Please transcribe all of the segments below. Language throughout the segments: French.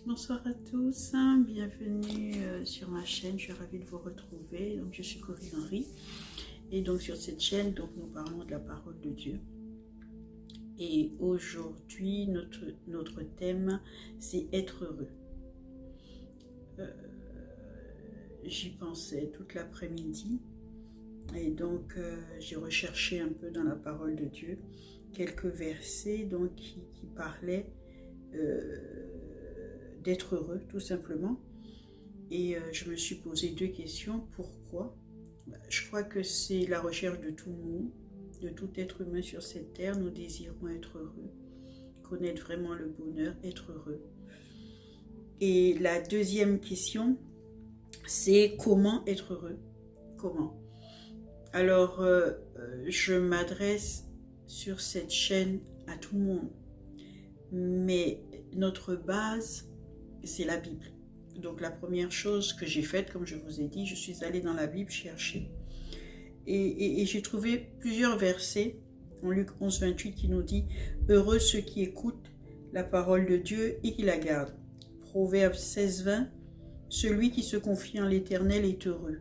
Bonsoir à tous, bienvenue sur ma chaîne, je suis ravie de vous retrouver. Donc, je suis Corinne Henry et donc sur cette chaîne nous parlons de la parole de Dieu. Et aujourd'hui notre thème c'est être heureux. J'y pensais toute l'après-midi et donc j'ai recherché un peu dans la parole de Dieu quelques versets donc, qui parlaient d'être heureux tout simplement. Et je me suis posé deux questions. Pourquoi? Je crois que c'est la recherche de tout le monde, de tout être humain sur cette terre. Nous désirons être heureux, connaître vraiment le bonheur, être heureux. Et la deuxième question, c'est comment être heureux? Comment? Alors, je m'adresse sur cette chaîne à tout le monde. Mais notre base, c'est la Bible. Donc la première chose que j'ai faite, comme je vous ai dit, je suis allée dans la Bible chercher. Et j'ai trouvé plusieurs versets, en Luc 11, 28, qui nous dit « Heureux ceux qui écoutent la parole de Dieu et qui la gardent. » Proverbe 16, 20, « Celui qui se confie en l'Éternel est heureux. »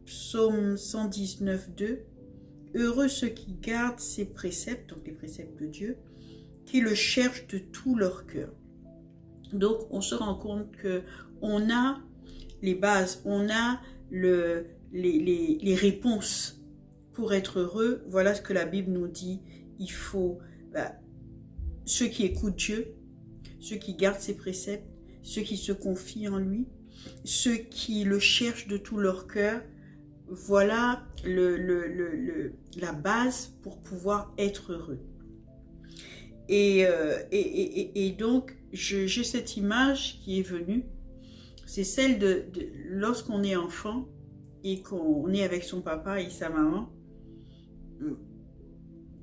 Psaume 119, 2, « Heureux ceux qui gardent ses préceptes, donc les préceptes de Dieu, qui le cherchent de tout leur cœur. » Donc, on se rend compte qu'on a les bases, on a les réponses pour être heureux. Voilà ce que la Bible nous dit. Il faut ceux qui écoutent Dieu, ceux qui gardent ses préceptes, ceux qui se confient en lui, ceux qui le cherchent de tout leur cœur. Voilà la base pour pouvoir être heureux. Et donc, j'ai cette image qui est venue, c'est celle de lorsqu'on est enfant et qu'on est avec son papa et sa maman.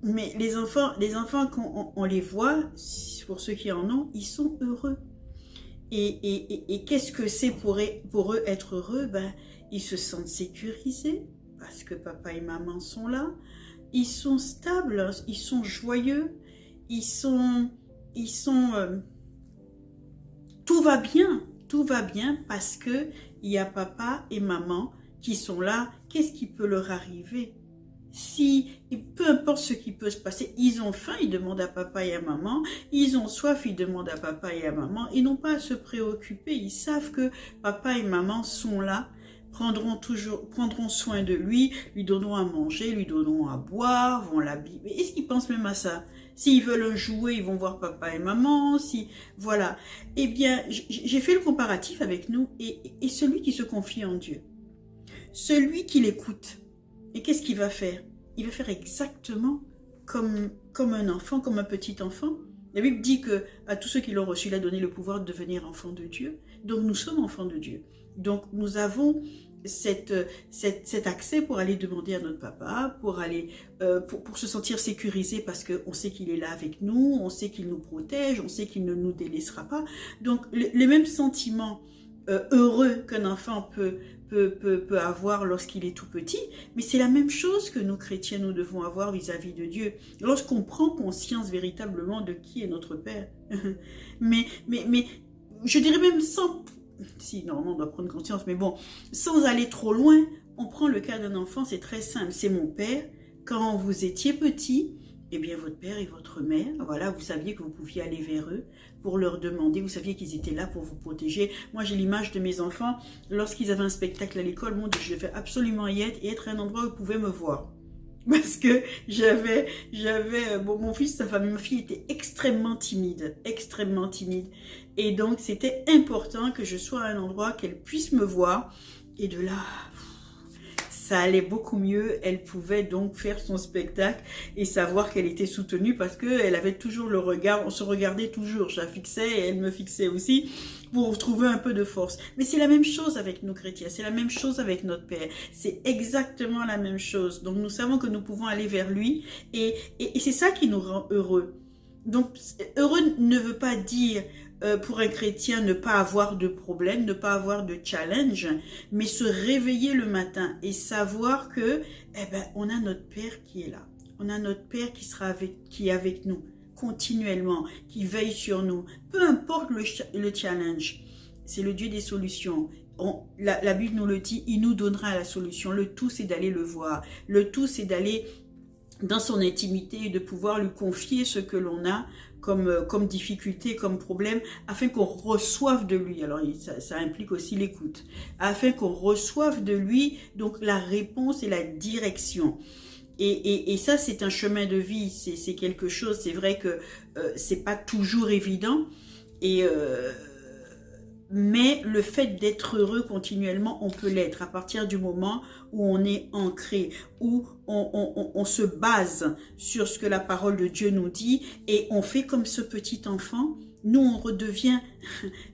Mais les enfants quand on les voit, pour ceux qui en ont, ils sont heureux. Et qu'est-ce que c'est pour eux être heureux? Ils se sentent sécurisés parce que papa et maman sont là. Ils sont stables, ils sont joyeux. Tout va bien parce que il y a papa et maman qui sont là. Qu'est-ce qui peut leur arriver? Peu importe ce qui peut se passer, ils ont faim, ils demandent à papa et à maman, ils ont soif, ils demandent à papa et à maman, ils n'ont pas à se préoccuper, ils savent que papa et maman sont là, prendront soin de lui, lui donneront à manger, lui donneront à boire, vont l'habiller. Est-ce qu'ils pensent même à ça? S'ils veulent un jouet, ils vont voir papa et maman. Voilà. Eh bien, j'ai fait le comparatif avec nous et celui qui se confie en Dieu, celui qui l'écoute. Et qu'est-ce qu'il va faire? Il va faire exactement comme un enfant, comme un petit enfant. La Bible dit que à tous ceux qui l'ont reçu, il a donné le pouvoir de devenir enfants de Dieu. Donc nous sommes enfants de Dieu. Donc nous avons cet accès pour aller demander à notre papa, pour se sentir sécurisé parce qu'on sait qu'il est là avec nous, on sait qu'il nous protège, on sait qu'il ne nous délaissera pas. Donc les mêmes sentiments heureux qu'un enfant peut avoir lorsqu'il est tout petit, mais c'est la même chose que nous chrétiens nous devons avoir vis-à-vis de Dieu. Lorsqu'on prend conscience véritablement de qui est notre Père. mais je dirais même si normalement on doit prendre conscience, mais bon, sans aller trop loin, on prend le cas d'un enfant, c'est très simple, c'est mon père. Quand vous étiez petit, eh bien votre père et votre mère, voilà, vous saviez que vous pouviez aller vers eux pour leur demander, vous saviez qu'ils étaient là pour vous protéger. Moi j'ai l'image de mes enfants, lorsqu'ils avaient un spectacle à l'école, mon Dieu, je devais absolument y être et être à un endroit où ils pouvaient me voir. Parce que mon fils, sa famille, ma fille était extrêmement timide. Et donc, c'était important que je sois à un endroit qu'elle puisse me voir. Et de là, ça allait beaucoup mieux. Elle pouvait donc faire son spectacle et savoir qu'elle était soutenue parce qu'elle avait toujours le regard, on se regardait toujours. Je la fixais et elle me fixait aussi pour trouver un peu de force. Mais c'est la même chose avec nous chrétiens, c'est la même chose avec notre Père. C'est exactement la même chose. Donc nous savons que nous pouvons aller vers lui et c'est ça qui nous rend heureux. Donc heureux ne veut pas dire pour un chrétien ne pas avoir de problème, ne pas avoir de challenge, mais se réveiller le matin et savoir que on a notre Père qui est là. On a notre Père qui est avec nous continuellement, qui veille sur nous. Peu importe le challenge, c'est le Dieu des solutions. La Bible nous le dit, il nous donnera la solution. Le tout, c'est d'aller le voir. Le tout, c'est d'aller dans son intimité et de pouvoir lui confier ce que l'on a comme difficulté, comme problème, afin qu'on reçoive de lui. Alors, ça implique aussi l'écoute. Afin qu'on reçoive de lui, donc, la réponse et la direction. Et ça, c'est un chemin de vie. C'est quelque chose, c'est vrai que c'est pas toujours évident. Mais le fait d'être heureux continuellement, on peut l'être à partir du moment où on est ancré, où on se base sur ce que la parole de Dieu nous dit et on fait comme ce petit enfant. Nous, on redevient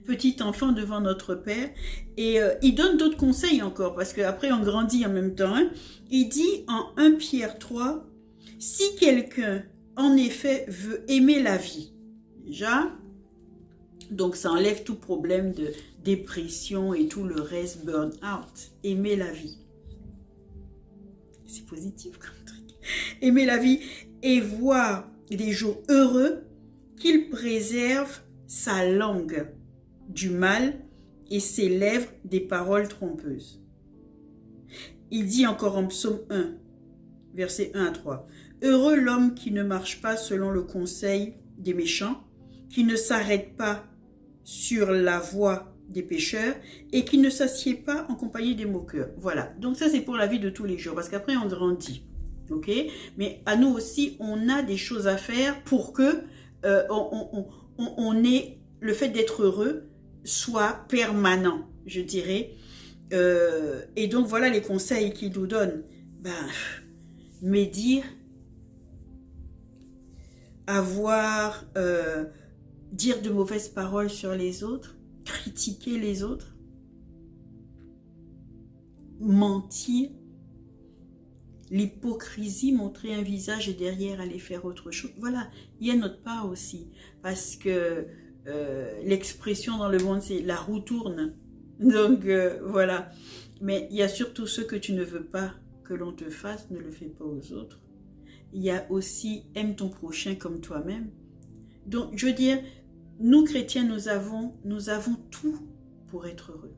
petit enfant devant notre Père et il donne d'autres conseils encore parce qu'après on grandit en même temps. Hein. Il dit en 1 Pierre 3, si quelqu'un en effet veut aimer la vie, déjà, donc, ça enlève tout problème de dépression et tout le reste, burn-out. Aimer la vie. C'est positif comme truc. Aimer la vie et voir des jours heureux, qu'il préserve sa langue du mal et ses lèvres des paroles trompeuses. Il dit encore en psaume 1, versets 1 à 3. Heureux l'homme qui ne marche pas selon le conseil des méchants, qui ne s'arrête pas sur la voie des pécheurs et qui ne s'assied pas en compagnie des moqueurs. Voilà. Donc ça, c'est pour la vie de tous les jours parce qu'après, on grandit. OK? Mais à nous aussi, on a des choses à faire pour que on ait le fait d'être heureux soit permanent, je dirais. Et donc, voilà les conseils qu'il nous donne. Médire, dire de mauvaises paroles sur les autres, critiquer les autres, mentir, l'hypocrisie, montrer un visage et derrière aller faire autre chose. Voilà, il y a notre part aussi, parce que l'expression dans le monde, c'est la roue tourne. Donc voilà, mais il y a surtout ce que tu ne veux pas que l'on te fasse, ne le fais pas aux autres. Il y a aussi aime ton prochain comme toi-même. Donc, je veux dire, nous chrétiens, nous avons tout pour être heureux.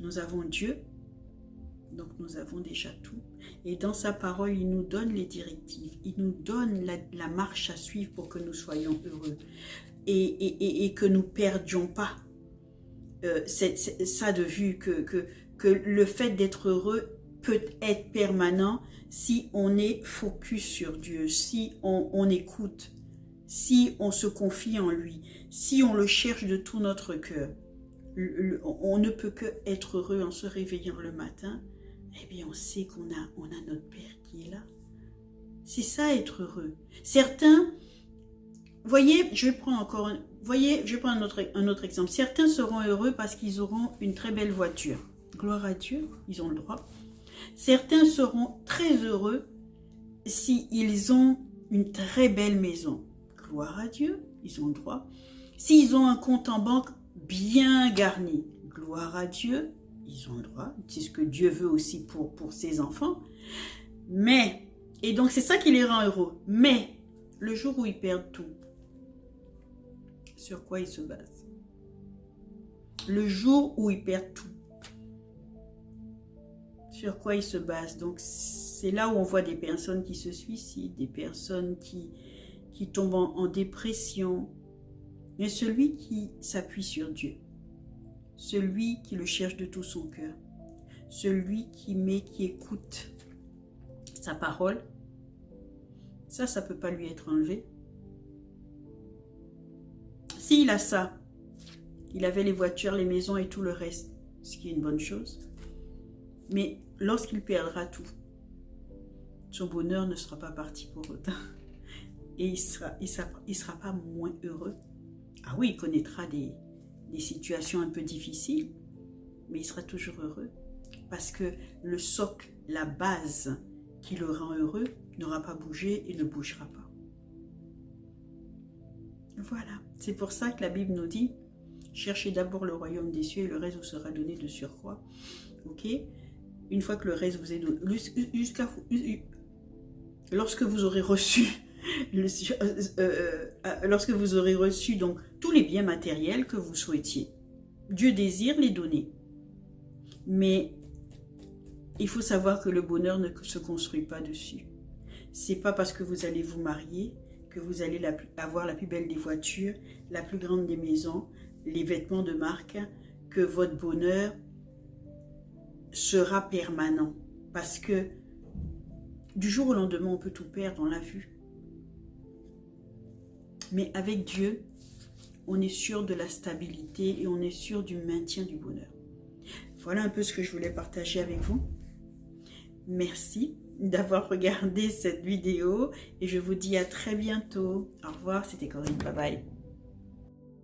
Nous avons Dieu, donc nous avons déjà tout. Et dans sa parole, il nous donne les directives, il nous donne la marche à suivre pour que nous soyons heureux et que nous ne perdions pas ça de vue, que le fait d'être heureux peut être permanent si on est focus sur Dieu, si on écoute, si on se confie en lui, si on le cherche de tout notre cœur. On ne peut que être heureux en se réveillant le matin. Eh bien, on sait qu'on a notre Père qui est là. C'est ça, être heureux. Certains, voyez, je vais prendre un autre exemple. Certains seront heureux parce qu'ils auront une très belle voiture. Gloire à Dieu, ils ont le droit. Certains seront très heureux s'ils ont une très belle maison. Gloire à Dieu, ils ont le droit. S'ils ont un compte en banque bien garni, gloire à Dieu, ils ont le droit. C'est ce que Dieu veut aussi pour ses enfants. Mais, et donc c'est ça qui les rend heureux. Mais, le jour où ils perdent tout, sur quoi ils se basent? Le jour où ils perdent tout, sur quoi ils se basent? Donc, c'est là où on voit des personnes qui se suicident, des personnes qui tombent en dépression. Mais celui qui s'appuie sur Dieu, celui qui le cherche de tout son cœur, celui qui écoute sa parole, ça ne peut pas lui être enlevé. S'il a ça, il avait les voitures, les maisons et tout le reste, ce qui est une bonne chose. Mais lorsqu'il perdra tout, son bonheur ne sera pas parti pour autant. Et il sera pas moins heureux. Ah oui, il connaîtra des situations un peu difficiles, mais il sera toujours heureux. Parce que le socle, la base qui le rend heureux, n'aura pas bougé et ne bougera pas. Voilà, c'est pour ça que la Bible nous dit, cherchez d'abord le royaume des cieux et le reste vous sera donné de surcroît. Ok? Une fois que le reste vous est donné, lorsque vous aurez reçu lorsque vous aurez reçu donc tous les biens matériels que vous souhaitiez. Dieu désire les donner. Mais il faut savoir que le bonheur ne se construit pas dessus. C'est pas parce que vous allez vous marier que vous allez avoir la plus belle des voitures, la plus grande des maisons, les vêtements de marque, que votre bonheur sera permanent. Parce que du jour au lendemain, on peut tout perdre, on l'a vu. Mais avec Dieu, on est sûr de la stabilité et on est sûr du maintien du bonheur. Voilà un peu ce que je voulais partager avec vous. Merci d'avoir regardé cette vidéo et je vous dis à très bientôt. Au revoir, c'était Corinne. Bye bye.